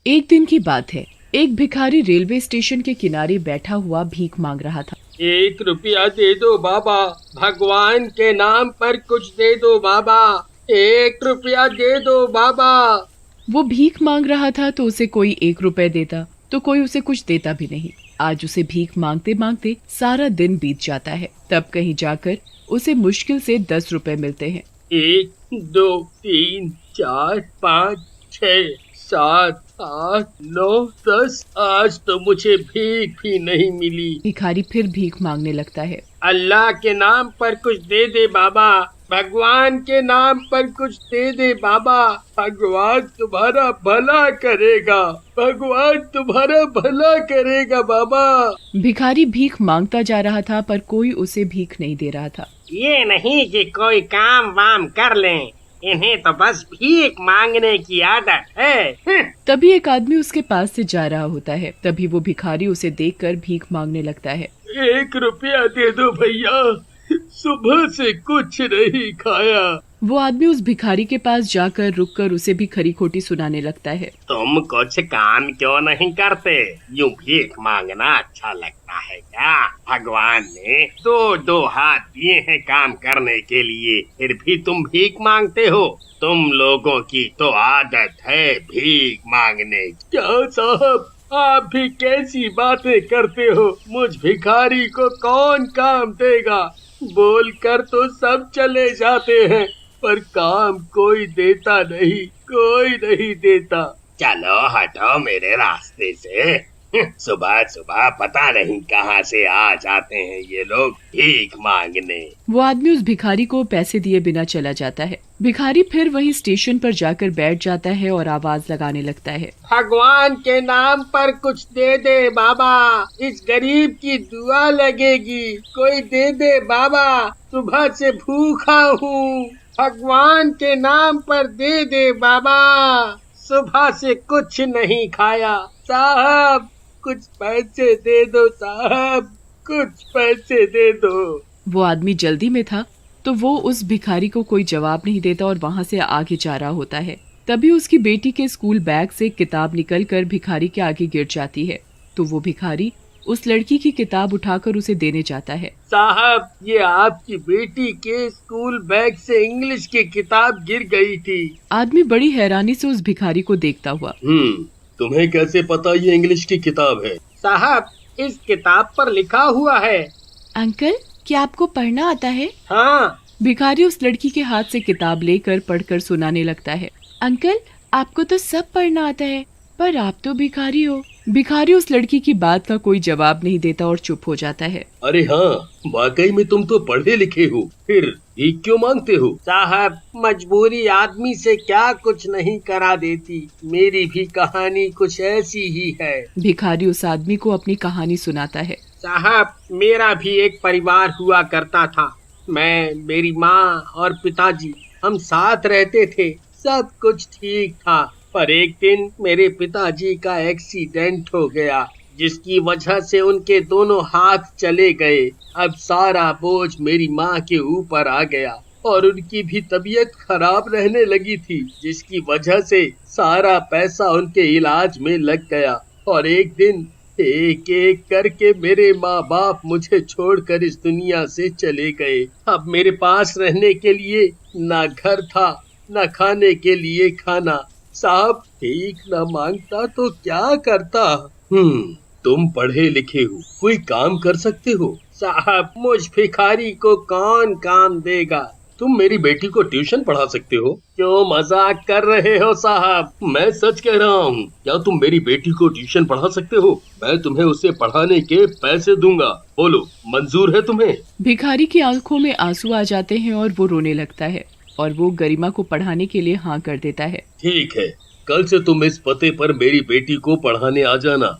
एक दिन की बात है। एक भिखारी रेलवे स्टेशन के किनारे बैठा हुआ भीख मांग रहा था। 1 रुपया दे दो बाबा, भगवान के नाम पर कुछ दे दो बाबा, 1 रुपया दे दो बाबा। वो भीख मांग रहा था तो उसे कोई 1 रुपए देता तो कोई उसे कुछ देता भी नहीं। आज उसे भीख मांगते मांगते सारा दिन बीत जाता है। तब कहीं जाकर उसे मुश्किल से 10 रुपए मिलते हैं। 1, 2, 3, 4, 5, 6, 7, 8, 9, 10। आज तो मुझे भीख भी नहीं मिली। भिखारी फिर भीख मांगने लगता है। अल्लाह के नाम पर कुछ दे दे बाबा, भगवान के नाम पर कुछ दे दे बाबा, भगवान तुम्हारा भला करेगा, भगवान तुम्हारा भला करेगा बाबा। भिखारी भीख मांगता जा रहा था पर कोई उसे भीख नहीं दे रहा था। ये नहीं कि कोई काम वाम कर लें, इन्हें तो बस भीख मांगने की आदत है। तभी एक आदमी उसके पास से जा रहा होता है। तभी वो भिखारी उसे देखकर भीख मांगने लगता है। 1 रुपया दे दो भैया, सुबह से कुछ नहीं खाया। वो आदमी उस भिखारी के पास जाकर रुककर उसे भी खरी खोटी सुनाने लगता है। तुम कुछ काम क्यों नहीं करते? यूं भीख मांगना अच्छा लगता है क्या? भगवान ने 2-2 हाथ दिए हैं काम करने के लिए, फिर भी तुम भीख मांगते हो। तुम लोगों की तो आदत है भीख मांगने। क्या साहब, आप भी कैसी बातें करते हो? मुझ भिखारी को कौन काम देगा? बोलकर तो सब चले जाते हैं, पर काम कोई देता नहीं, कोई नहीं देता। चलो हटो मेरे रास्ते से। सुबह सुबह पता नहीं कहाँ से आ जाते हैं ये लोग भीख मांगने। वो आदमी उस भिखारी को पैसे दिए बिना चला जाता है। भिखारी फिर वही स्टेशन पर जाकर बैठ जाता है और आवाज लगाने लगता है। भगवान के नाम पर कुछ दे दे बाबा, इस गरीब की दुआ लगेगी, कोई दे दे बाबा, सुबह से भूखा हूँ, भगवान के नाम पर दे दे बाबा, सुबह से कुछ नहीं खाया। साहब कुछ पैसे दे दो साहब, कुछ पैसे दे दो। वो आदमी जल्दी में था तो वो उस भिखारी को कोई जवाब नहीं देता और वहाँ से आगे जा रहा होता है। तभी उसकी बेटी के स्कूल बैग से किताब निकलकर भिखारी के आगे गिर जाती है। तो वो भिखारी उस लड़की की किताब उठाकर उसे देने जाता है। साहब, ये आपकी बेटी के स्कूल बैग से इंग्लिश की किताब गिर गई थी। आदमी बड़ी हैरानी से उस भिखारी को देखता हुआ। तुम्हें कैसे पता ये इंग्लिश की किताब है? साहब, इस किताब पर लिखा हुआ है। अंकल, क्या आपको पढ़ना आता है? हाँ। भिखारी उस लड़की के हाथ से किताब लेकर पढ़कर सुनाने लगता है। अंकल, आपको तो सब पढ़ना आता है, पर आप तो भिखारी हो। भिखारी उस लड़की की बात का कोई जवाब नहीं देता और चुप हो जाता है। अरे हाँ, वाकई में तुम तो पढ़े लिखे हो, फिर भीख क्यों मांगते हो? साहब, मजबूरी आदमी से क्या कुछ नहीं करा देती। मेरी भी कहानी कुछ ऐसी ही है। भिखारी उस आदमी को अपनी कहानी सुनाता है। साहब, मेरा भी एक परिवार हुआ करता था। मैं, मेरी माँ और पिताजी, हम साथ रहते थे। सब कुछ ठीक था, पर एक दिन मेरे पिताजी का एक्सीडेंट हो गया, जिसकी वजह से उनके दोनों हाथ चले गए। अब सारा बोझ मेरी माँ के ऊपर आ गया और उनकी भी तबीयत खराब रहने लगी थी, जिसकी वजह से सारा पैसा उनके इलाज में लग गया। और एक दिन एक एक करके मेरे माँ बाप मुझे छोड़कर इस दुनिया से चले गए। अब मेरे पास रहने के लिए ना घर था, ना खाने के लिए खाना। साहब, भीख न मांगता तो क्या करता? तुम पढ़े लिखे हो, कोई काम कर सकते हो। साहब, मुझ भिखारी को कौन काम देगा? तुम मेरी बेटी को ट्यूशन पढ़ा सकते हो। क्यों मजाक कर रहे हो साहब? मैं सच कह रहा हूँ। क्या तुम मेरी बेटी को ट्यूशन पढ़ा सकते हो? मैं तुम्हें उसे पढ़ाने के पैसे दूंगा। बोलो, मंजूर है तुम्हें? भिखारी की आंखों में आंसू आ जाते हैं और वो रोने लगता है और वो गरिमा को पढ़ाने के लिए हाँ कर देता है। ठीक है, कल से तुम इस पते पर मेरी बेटी को पढ़ाने आ जाना।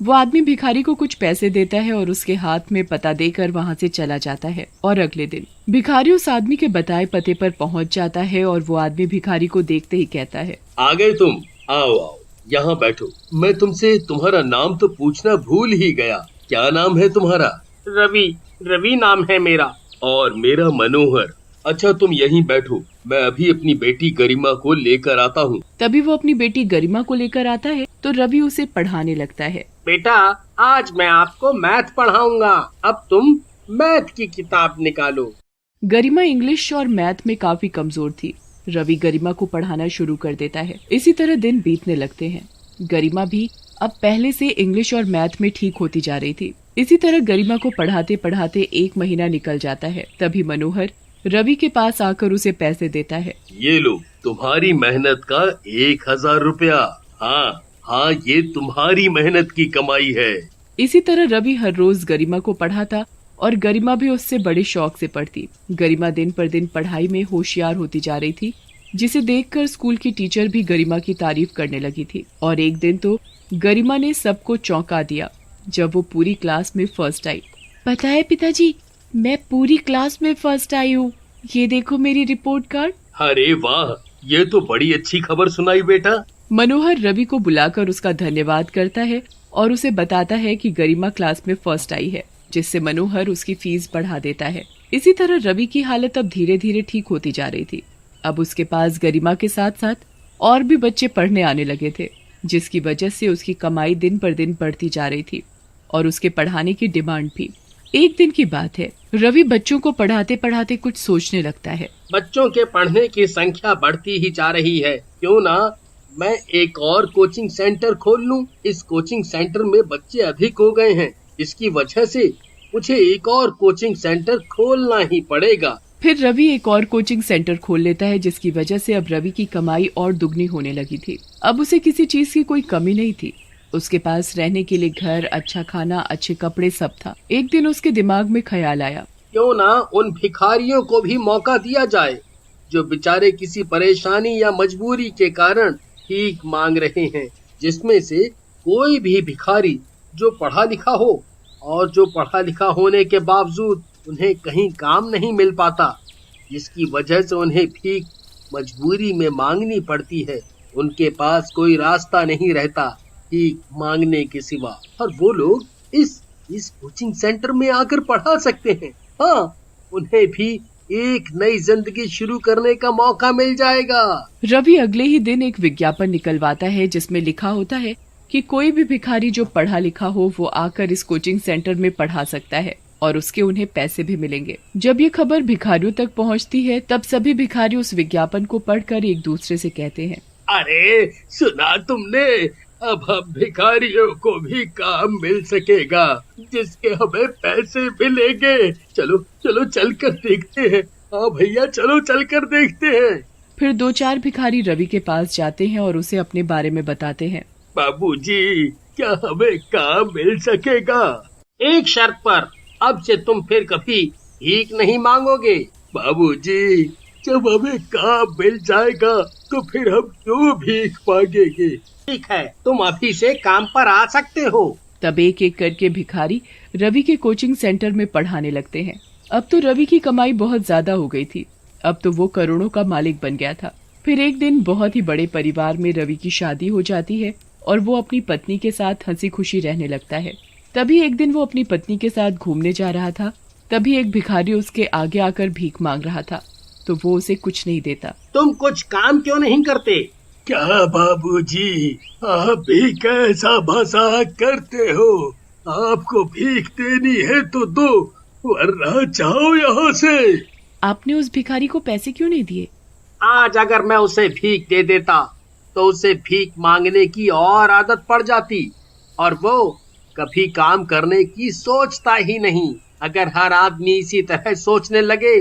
वो आदमी भिखारी को कुछ पैसे देता है और उसके हाथ में पता देकर वहाँ से चला जाता है। और अगले दिन भिखारी उस आदमी के बताए पते पर पहुँच जाता है और वो आदमी भिखारी को देखते ही कहता है, आ गए तुम? आओ आओ, यहाँ बैठो। मैं तुमसे तुम्हारा नाम तो पूछना भूल ही गया। क्या नाम है तुम्हारा? रवि। रवि नाम है मेरा। और मेरा मनोहर। अच्छा तुम यहीं बैठो, मैं अभी अपनी बेटी गरिमा को लेकर आता हूँ। तभी वो अपनी बेटी गरिमा को लेकर आता है तो रवि उसे पढ़ाने लगता है। बेटा, आज मैं आपको मैथ पढ़ाऊंगा। अब तुम मैथ की किताब निकालो। गरिमा इंग्लिश और मैथ में काफी कमजोर थी। रवि गरिमा को पढ़ाना शुरू कर देता है। इसी तरह दिन बीतने लगते हैं। गरिमा भी अब पहले से इंग्लिश और मैथ में ठीक होती जा रही थी। इसी तरह गरिमा को पढ़ाते पढ़ाते 1 महीना निकल जाता है। तभी मनोहर रवि के पास आकर उसे पैसे देता है। ये लो तुम्हारी मेहनत का 1000 रुपया। हाँ हाँ, ये तुम्हारी मेहनत की कमाई है। इसी तरह रवि हर रोज गरिमा को पढ़ाता और गरिमा भी उससे बड़े शौक से पढ़ती। गरिमा दिन पर दिन पढ़ाई में होशियार होती जा रही थी, जिसे देखकर स्कूल की टीचर भी गरिमा की तारीफ करने लगी थी। और एक दिन तो गरिमा ने सबको चौंका दिया जब वो पूरी क्लास में फर्स्ट आई। पता है पिताजी, मैं पूरी क्लास में फर्स्ट आई हूँ। ये देखो मेरी रिपोर्ट कार्ड। अरे वाह, ये तो बड़ी अच्छी खबर सुनाई बेटा। मनोहर रवि को बुलाकर उसका धन्यवाद करता है और उसे बताता है कि गरिमा क्लास में फर्स्ट आई है, जिससे मनोहर उसकी फीस बढ़ा देता है। इसी तरह रवि की हालत अब धीरे धीरे ठीक होती जा रही थी। अब उसके पास गरिमा के साथ साथ और भी बच्चे पढ़ने आने लगे थे, जिसकी वजह से उसकी कमाई दिन पर दिन बढ़ती जा रही थी और उसके पढ़ाने की डिमांड भी। एक दिन की बात है, रवि बच्चों को पढ़ाते पढ़ाते कुछ सोचने लगता है। बच्चों के पढ़ने की संख्या बढ़ती ही जा रही है, क्यों ना मैं एक और कोचिंग सेंटर खोल लूं। इस कोचिंग सेंटर में बच्चे अधिक हो गए हैं, इसकी वजह से मुझे एक और कोचिंग सेंटर खोलना ही पड़ेगा। फिर रवि एक और कोचिंग सेंटर खोल लेता है, जिसकी वजह से अब रवि की कमाई और दुगनी होने लगी थी। अब उसे किसी चीज की कोई कमी नहीं थी। उसके पास रहने के लिए घर, अच्छा खाना, अच्छे कपड़े सब था। एक दिन उसके दिमाग में ख्याल आया, क्यों ना उन भिखारियों को भी मौका दिया जाए जो बेचारे किसी परेशानी या मजबूरी के कारण भीख मांग रहे हैं, जिसमें से कोई भी भिखारी जो पढ़ा लिखा हो और जो पढ़ा लिखा होने के बावजूद उन्हें कहीं काम नहीं मिल पाता, जिसकी वजह से उन्हें भीख मजबूरी में मांगनी पड़ती है। उनके पास कोई रास्ता नहीं रहता भीख मांगने के सिवा, और वो लोग इस कोचिंग सेंटर में आकर पढ़ा सकते हैं। हाँ, उन्हें भी एक नई जिंदगी शुरू करने का मौका मिल जाएगा। रवि अगले ही दिन एक विज्ञापन निकलवाता है, जिसमें लिखा होता है कि कोई भी भिखारी जो पढ़ा लिखा हो वो आकर इस कोचिंग सेंटर में पढ़ा सकता है और उसके उन्हें पैसे भी मिलेंगे। जब ये खबर भिखारियों तक पहुंचती है, तब सभी भिखारी उस विज्ञापन को पढ़कर एक दूसरे से कहते हैं, अरे सुना तुमने, अब हम भिखारियों को भी काम मिल सकेगा, जिसके हमें पैसे मिलेंगे। चलो चलो चल कर देखते हैं। हाँ भैया, चलो चल कर देखते हैं। फिर 2-4 भिखारी रवि के पास जाते हैं और उसे अपने बारे में बताते हैं। बाबूजी, क्या हमें काम मिल सकेगा? एक शर्त पर, अब से तुम फिर कभी भीख नहीं मांगोगे। बाबूजी, जब हमें काम मिल जाएगा तो फिर हम क्यों भीख मांगेंगे? ठीक है, तुम अभी से काम पर आ सकते हो। तब एक एक करके भिखारी रवि के कोचिंग सेंटर में पढ़ाने लगते हैं। अब तो रवि की कमाई बहुत ज्यादा हो गई थी। अब तो वो करोड़ों का मालिक बन गया था। फिर एक दिन बहुत ही बड़े परिवार में रवि की शादी हो जाती है और वो अपनी पत्नी के साथ हंसी खुशी रहने लगता है। तभी एक दिन वो अपनी पत्नी के साथ घूमने जा रहा था। तभी एक भिखारी उसके आगे आकर भीख मांग रहा था, तो वो उसे कुछ नहीं देता। तुम कुछ काम क्यों नहीं करते? क्या बाबूजी, आप भी कैसा मजाक करते हो? आपको भीख देनी है तो दो, वरना जाओ यहाँ से। आपने उस भिखारी को पैसे क्यों नहीं दिए? आज अगर मैं उसे भीख दे देता तो उसे भीख मांगने की और आदत पड़ जाती और वो कभी काम करने की सोचता ही नहीं। अगर हर आदमी इसी तरह सोचने लगे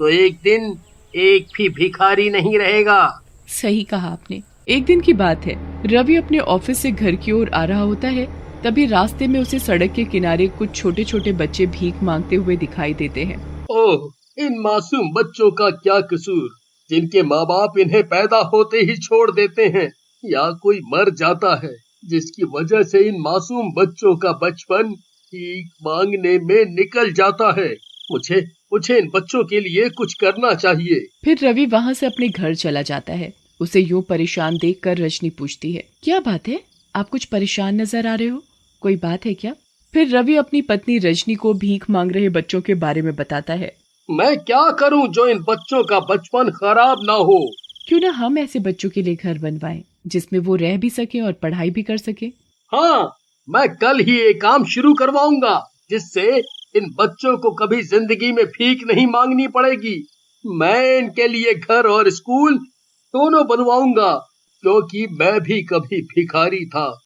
तो एक दिन एक भी भिखारी नहीं रहेगा। सही कहा आपने। एक दिन की बात है, रवि अपने ऑफिस से घर की ओर आ रहा होता है। तभी रास्ते में उसे सड़क के किनारे कुछ छोटे छोटे बच्चे भीख मांगते हुए दिखाई देते हैं। ओह, इन मासूम बच्चों का क्या कसूर, जिनके माँ बाप इन्हें पैदा होते ही छोड़ देते हैं या कोई मर जाता है, जिसकी वजह से इन मासूम बच्चों का बचपन भीख मांगने में निकल जाता है। मुझे इन बच्चों के लिए कुछ करना चाहिए। फिर रवि वहाँ से अपने घर चला जाता है। उसे यूं परेशान देखकर रजनी पूछती है, क्या बात है, आप कुछ परेशान नजर आ रहे हो, कोई बात है क्या? फिर रवि अपनी पत्नी रजनी को भीख मांग रहे बच्चों के बारे में बताता है। मैं क्या करूं जो इन बच्चों का बचपन खराब ना हो। क्यों ना हम ऐसे बच्चों के लिए घर बनवाएं जिसमें वो रह भी सके और पढ़ाई भी कर सके। हाँ, मैं कल ही एक काम शुरू करवाऊंगा जिससे इन बच्चों को कभी जिंदगी में भीख नहीं मांगनी पड़ेगी। मैं इनके लिए घर और स्कूल दोनों बनवाऊंगा, क्योंकि मैं भी कभी भिखारी था।